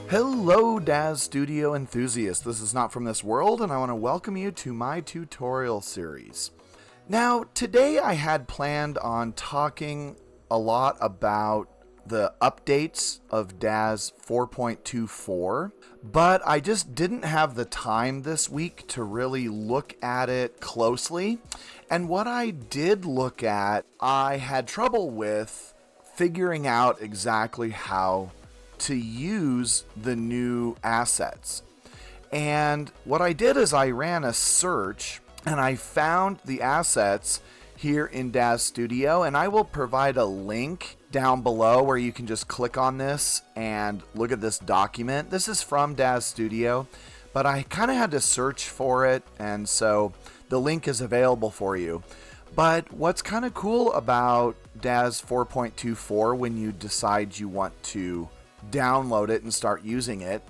Hello DAZ Studio enthusiasts, this is Not From This World and I want to welcome you to my tutorial series. Now today I had planned on talking a lot about the updates of DAZ 4.24, but I just didn't have the time this week to really look at it closely, and what I did look at, I had trouble with figuring out exactly how to use the new assets. And what I did is I ran a search and I found the assets here in DAZ Studio, and I will provide a link down below where you can just click on this and look at this document. This is from DAZ Studio, but I kind of had to search for it, and so the link is available for you. But what's kind of cool about DAZ 4.24 when you decide you want to download it and start using it.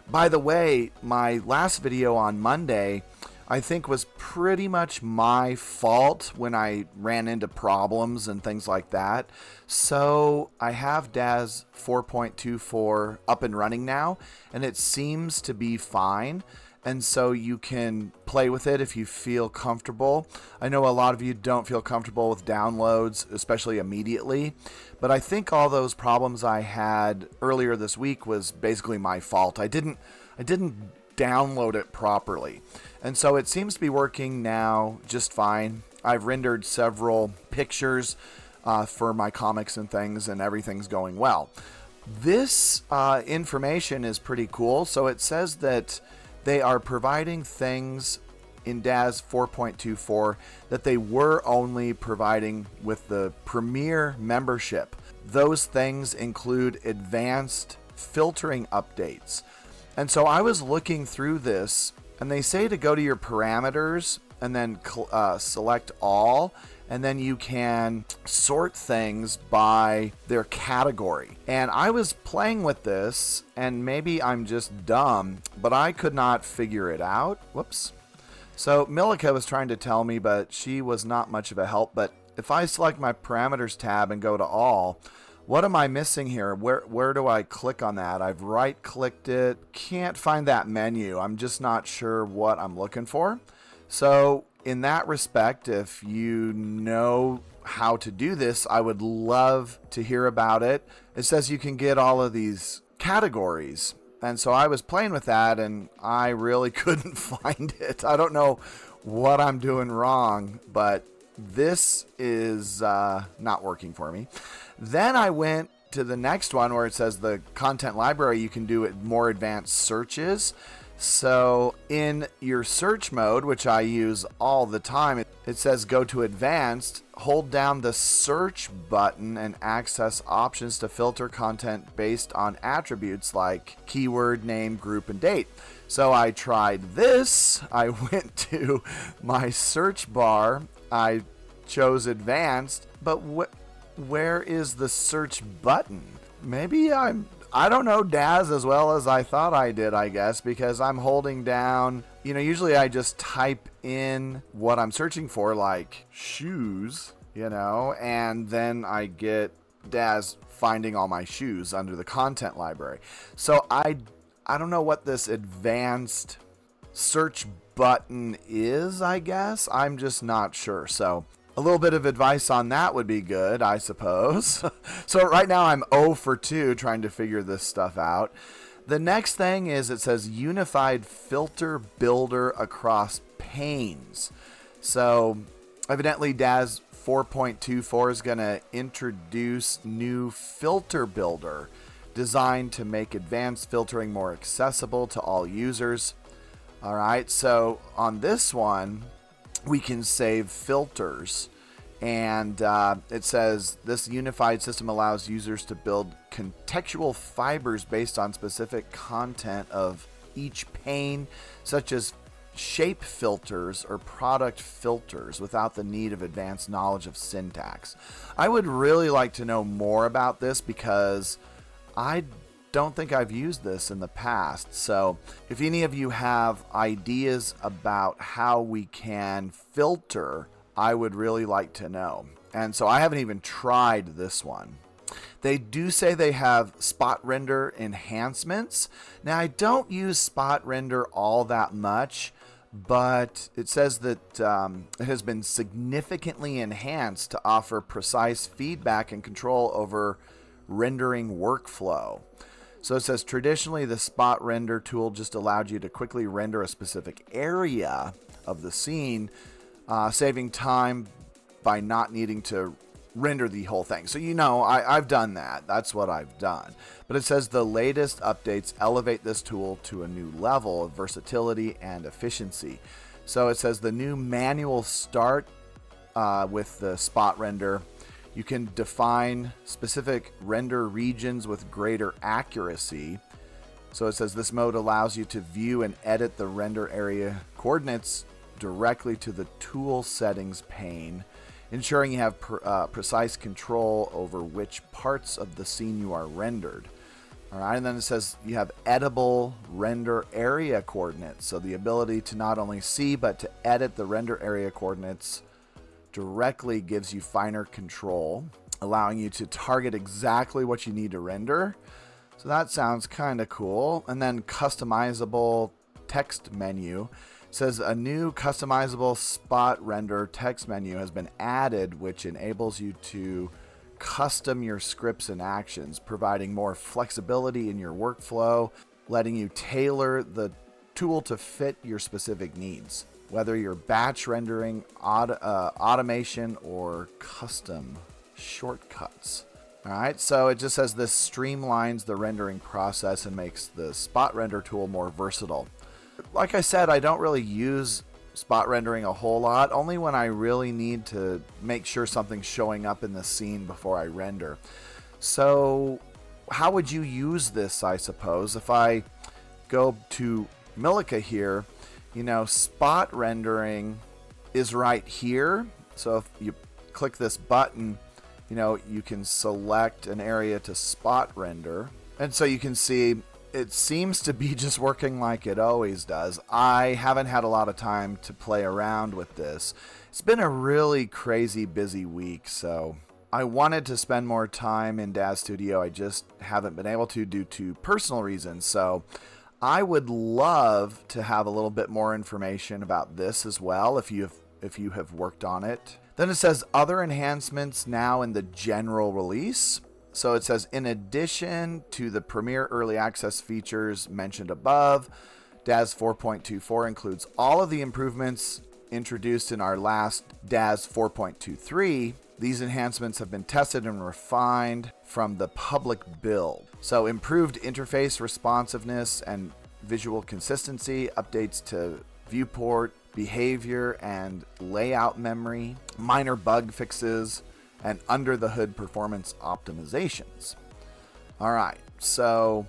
By the way, my last video on Monday, I think was pretty much my fault when I ran into problems and things like that. So I have DAZ 4.24 up and running now, and it seems to be fine. And so you can play with it if you feel comfortable. I know a lot of you don't feel comfortable with downloads, especially immediately, but I think all those problems I had earlier this week was basically my fault. I didn't download it properly. And so it seems to be working now just fine. I've rendered several pictures for my comics and things, and everything's going well. This information is pretty cool. So it says that they are providing things in DAZ 4.24 that they were only providing with the Premier membership. Those things include advanced filtering updates. And so I was looking through this, and they say to go to your parameters and then select all, and then you can sort things by their category. And I was playing with this, and maybe I'm just dumb, but I could not figure it out. Whoops. So Milika was trying to tell me, but she was not much of a help. But if I select my parameters tab and go to all, what am I missing here? Where do I click on that? I've right-clicked it. Can't find that menu. I'm just not sure what I'm looking for. So in that respect, if you know how to do this, I would love to hear about it. It says you can get all of these categories. And so I was playing with that, and I really couldn't find it. I don't know what I'm doing wrong, but this is not working for me. Then I went to the next one where it says the content library. You can do more advanced searches. So in your search mode, which I use all the time, it says go to advanced, hold down the search button and access options to filter content based on attributes like keyword, name, group, and date. So I tried this. I went to my search bar. I chose advanced, but where is the search button? Maybe I don't know DAZ as well as I thought I did, I guess, because I'm holding down, usually I just type in what I'm searching for, like shoes, and then I get DAZ finding all my shoes under the content library. So I don't know what this advanced search button is, I guess. I'm just not sure. So a little bit of advice on that would be good, I suppose. So right now I'm 0 for 2 trying to figure this stuff out. The next thing is it says Unified Filter Builder across panes. So evidently DAZ 4.24 is going to introduce new filter builder designed to make advanced filtering more accessible to all users. All right, so on this one, we can save filters, and it says this unified system allows users to build contextual fibers based on specific content of each pane, such as shape filters or product filters, without the need of advanced knowledge of syntax. I would really like to know more about this because I don't think I've used this in the past. So if any of you have ideas about how we can filter, I would really like to know. And so I haven't even tried this one. They do say they have spot render enhancements. Now, I don't use spot render all that much, but it says that it has been significantly enhanced to offer precise feedback and control over rendering workflow. So it says traditionally the spot render tool just allowed you to quickly render a specific area of the scene, saving time by not needing to render the whole thing. So I've done that. That's what I've done. But it says the latest updates elevate this tool to a new level of versatility and efficiency. So it says the new manual start with the spot render. You can define specific render regions with greater accuracy. So it says this mode allows you to view and edit the render area coordinates directly to the tool settings pane, ensuring you have precise control over which parts of the scene you are rendered. All right, and then it says you have editable render area coordinates, so the ability to not only see but to edit the render area coordinates directly gives you finer control, allowing you to target exactly what you need to render. So that sounds kind of cool. And then customizable text menu. Says a new customizable spot render text menu has been added, which enables you to custom your scripts and actions, providing more flexibility in your workflow, letting you tailor the tool to fit your specific needs, whether you're batch rendering, automation, or custom shortcuts. All right, so it just says this streamlines the rendering process and makes the spot render tool more versatile. Like I said, I don't really use spot rendering a whole lot, only when I really need to make sure something's showing up in the scene before I render. So how would you use this, I suppose? If I go to Milica here, spot rendering is right here. So if you click this button, you can select an area to spot render. And so you can see it seems to be just working like it always does. I haven't had a lot of time to play around with this. It's been a really crazy busy week, so I wanted to spend more time in Daz Studio. I just haven't been able to due to personal reasons. So I would love to have a little bit more information about this as well if you have worked on it. Then it says other enhancements now in the general release. So it says, in addition to the Premiere Early Access features mentioned above, Daz 4.24 includes all of the improvements introduced in our last Daz 4.23. These enhancements have been tested and refined from the public build. So improved interface responsiveness and visual consistency, updates to viewport, behavior, and layout memory, minor bug fixes, and under-the-hood performance optimizations. All right, so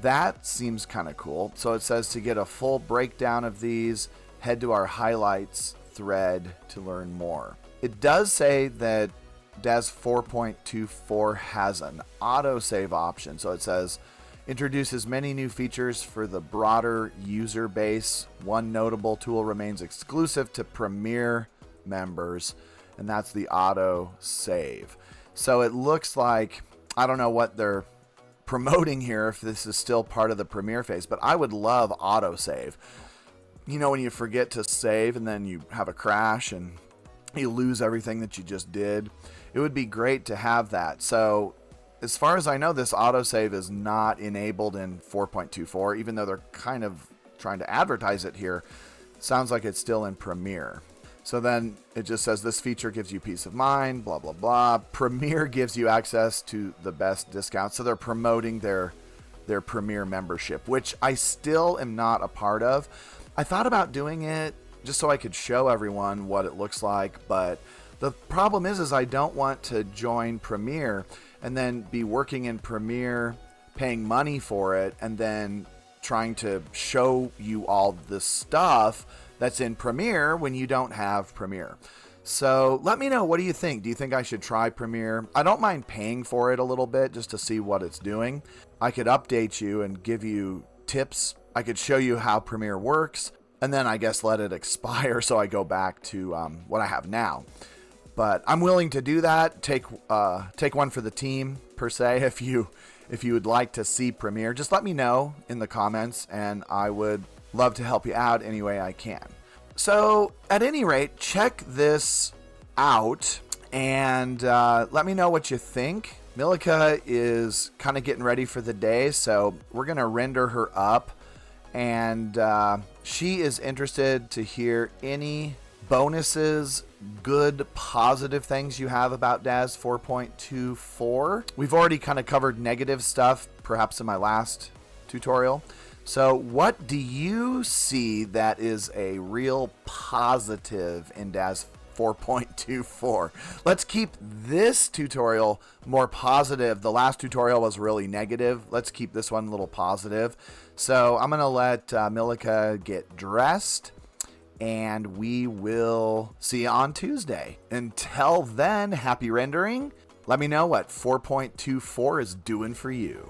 that seems kind of cool. So it says to get a full breakdown of these, head to our highlights thread to learn more. It does say that Daz 4.24 has an autosave option. So it says, introduces many new features for the broader user base. One notable tool remains exclusive to Premiere members, and that's the auto save. So it looks like, I don't know what they're promoting here, if this is still part of the Premiere phase, but I would love auto save. When you forget to save and then you have a crash and you lose everything that you just did, it would be great to have that. So as far as I know, this autosave is not enabled in 4.24, even though they're kind of trying to advertise it here. Sounds like it's still in Premiere. So then it just says this feature gives you peace of mind, blah, blah, blah. Premiere gives you access to the best discounts. So they're promoting their Premiere membership, which I still am not a part of. I thought about doing it just so I could show everyone what it looks like, but the problem is I don't want to join Premiere and then be working in Premiere, paying money for it, and then trying to show you all this stuff that's in Premiere when you don't have Premiere. So let me know, what do you think? Do you think I should try Premiere? I don't mind paying for it a little bit just to see what it's doing. I could update you and give you tips. I could show you how Premiere works, and then I guess let it expire so I go back to what I have now. But I'm willing to do that, take one for the team, per se. If you would like to see Premiere, just let me know in the comments, and I would love to help you out any way I can. So at any rate, check this out and let me know what you think. Milika is kind of getting ready for the day, so we're going to render her up, and she is interested to hear any bonuses, good, positive things you have about DAZ 4.24. We've already kind of covered negative stuff, perhaps in my last tutorial. So what do you see that is a real positive in DAZ 4.24? Let's keep this tutorial more positive. The last tutorial was really negative. Let's keep this one a little positive. So I'm going to let Milika get dressed, and we will see you on Tuesday. Until then, happy rendering. Let me know what 4.24 is doing for you.